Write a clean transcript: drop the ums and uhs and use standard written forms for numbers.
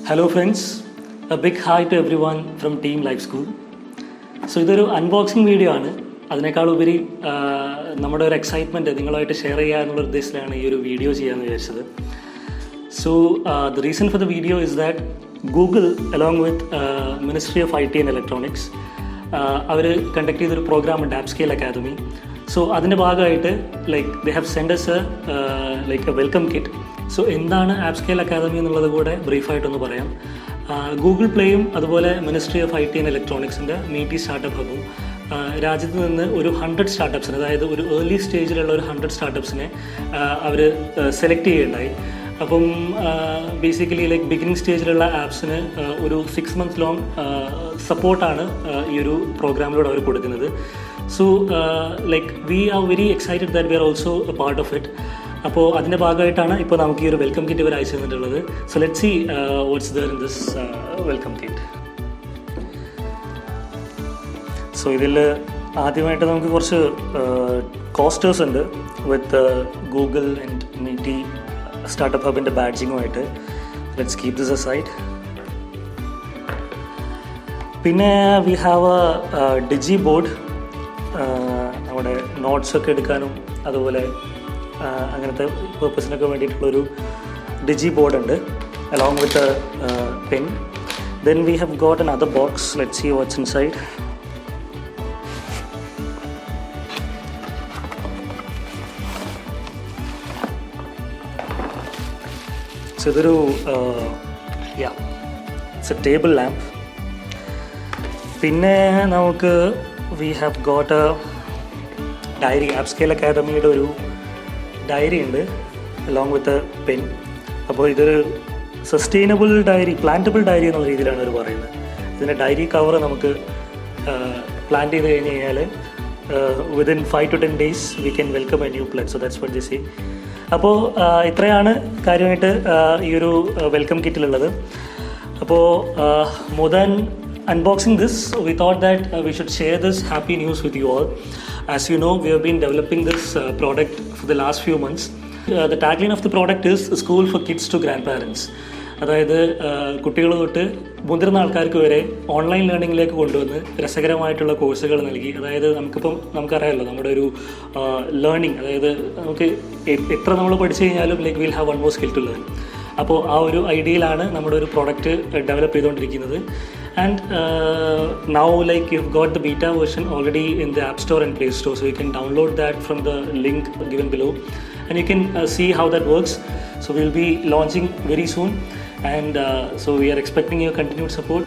Hello friends, a big hi to everyone from Team Lifeschool. So ഇതൊരു unboxing video ആണ്. അതിനേക്കാൾ ഉപരി നമ്മുടെ ഒരു എക്സൈറ്റ്മെൻറ്റ് നിങ്ങളുമായിട്ട് ഷെയർ ചെയ്യുക എന്നുള്ള ഉദ്ദേശത്തിലാണ് ഈ ഒരു വീഡിയോ ചെയ്യാമെന്ന് വിചാരിച്ചത്. So the reason for the video is that Google along with Ministry of IT and Electronics അവർ കണ്ടക്ട് ചെയ്തൊരു പ്രോഗ്രാം ഉണ്ട് Appscale Academy. സോ അതിൻ്റെ ഭാഗമായിട്ട് they have sent us a welcome kit. So എന്താണ് Appscale Academy എന്നുള്ളത് കൂടെ ബ്രീഫായിട്ടൊന്ന് പറയാം. Google പ്ലേയും അതുപോലെ മിനിസ്ട്രി ഓഫ് IT ആൻഡ് ഇലക്ട്രോണിക്സിൻ്റെ മീറ്റി സ്റ്റാർട്ടപ്പ് ഹബും രാജ്യത്ത് നിന്ന് ഒരു 100 സ്റ്റാർട്ടപ്സിന്, അതായത് ഒരു ഏർലി സ്റ്റേജിലുള്ള ഒരു 100 സ്റ്റാർട്ടപ്സിനെ അവർ സെലക്ട് ചെയ്യുകയുണ്ടായി. അപ്പം ബേസിക്കലി ബിഗിനിങ് സ്റ്റേജിലുള്ള ആപ്സിന് ഒരു 6 months ലോങ് സപ്പോർട്ടാണ് ഈ ഒരു പ്രോഗ്രാമിലൂടെ അവർ കൊടുക്കുന്നത്. So we are very excited that we are also A part of it. അപ്പോൾ അതിൻ്റെ ഭാഗമായിട്ടാണ് ഇപ്പോൾ നമുക്ക് ഈ ഒരു വെൽക്കം കിറ്റ് ഇവർ അയച്ചു തന്നിട്ടുള്ളത്. So let's see what's there in this welcome kit. So ഇതിൽ ആദ്യമായിട്ട് നമുക്ക് കുറച്ച് കോസ്റ്റേഴ്സ് ഉണ്ട് with Google and MeitY startup ഹബിൻ്റെ ബാഡ്ജിങ്ങുമായിട്ട്. Let's keep this aside. പിന്നെ we have a digi board, നമ്മുടെ നോട്ട്സൊക്കെ എടുക്കാനും അതുപോലെ അങ്ങനത്തെ പേർപ്പസിനൊക്കെ വേണ്ടിയിട്ടുള്ളൊരു ഡിജി ബോർഡ് ഉണ്ട് along with pen. Then we have got another box. Let's see what's inside. So ഇതൊരു ഇറ്റ്സ് എ ടേബിൾ ലാമ്പ്. പിന്നെ നമുക്ക് V have got a diary. Appscale അക്കാദമിയുടെ ഒരു ഡയറി ഉണ്ട് അലോങ് വിത്ത് എ പെൻ. അപ്പോൾ ഇതൊരു sustainable diary, പ്ലാന്റബിൾ diary എന്നുള്ള രീതിയിലാണ് അവർ പറയുന്നത്. ഇതിൻ്റെ ഡയറി കവർ നമുക്ക് പ്ലാന്റ് ചെയ്ത് കഴിഞ്ഞ് കഴിഞ്ഞാൽ within 5 to 10 days we can welcome A new plant. So that's what they say. അപ്പോൾ ഇത്രയാണ് കാര്യമായിട്ട് ഈ ഒരു വെൽക്കം കിറ്റിലുള്ളത്. അപ്പോൾ more than unboxing this, we thought that we should share this happy news with you all. As you know, we have been developing this product for the last few months. The tagline of the product is School for Kids to Grandparents. അതായത് കുട്ടികൾ തൊട്ട് മുതിർന്ന ആൾക്കാർക്ക് വരെ online ലേണിങ്ങിലേക്ക് കൊണ്ടുവന്ന് രസകരമായിട്ടുള്ള കോഴ്സുകൾ നൽകി. അതായത് നമുക്കറിയാമല്ലോ നമ്മുടെ ഒരു ലേണിംഗ്, അതായത് നമുക്ക് എത്ര നമ്മൾ പഠിച്ചു കഴിഞ്ഞാലും will have one more skill to learn. അപ്പോൾ ആ ഒരു ഐഡിയയിലാണ് നമ്മുടെ ഒരു പ്രോഡക്റ്റ് ഡെവലപ്പ് ചെയ്തുകൊണ്ടിരിക്കുന്നത്. And now you've got the beta version already in the App Store and Play Store, so you can download that from the link given below and you can see how that works. So we'll be launching very soon and so we are expecting your continued support.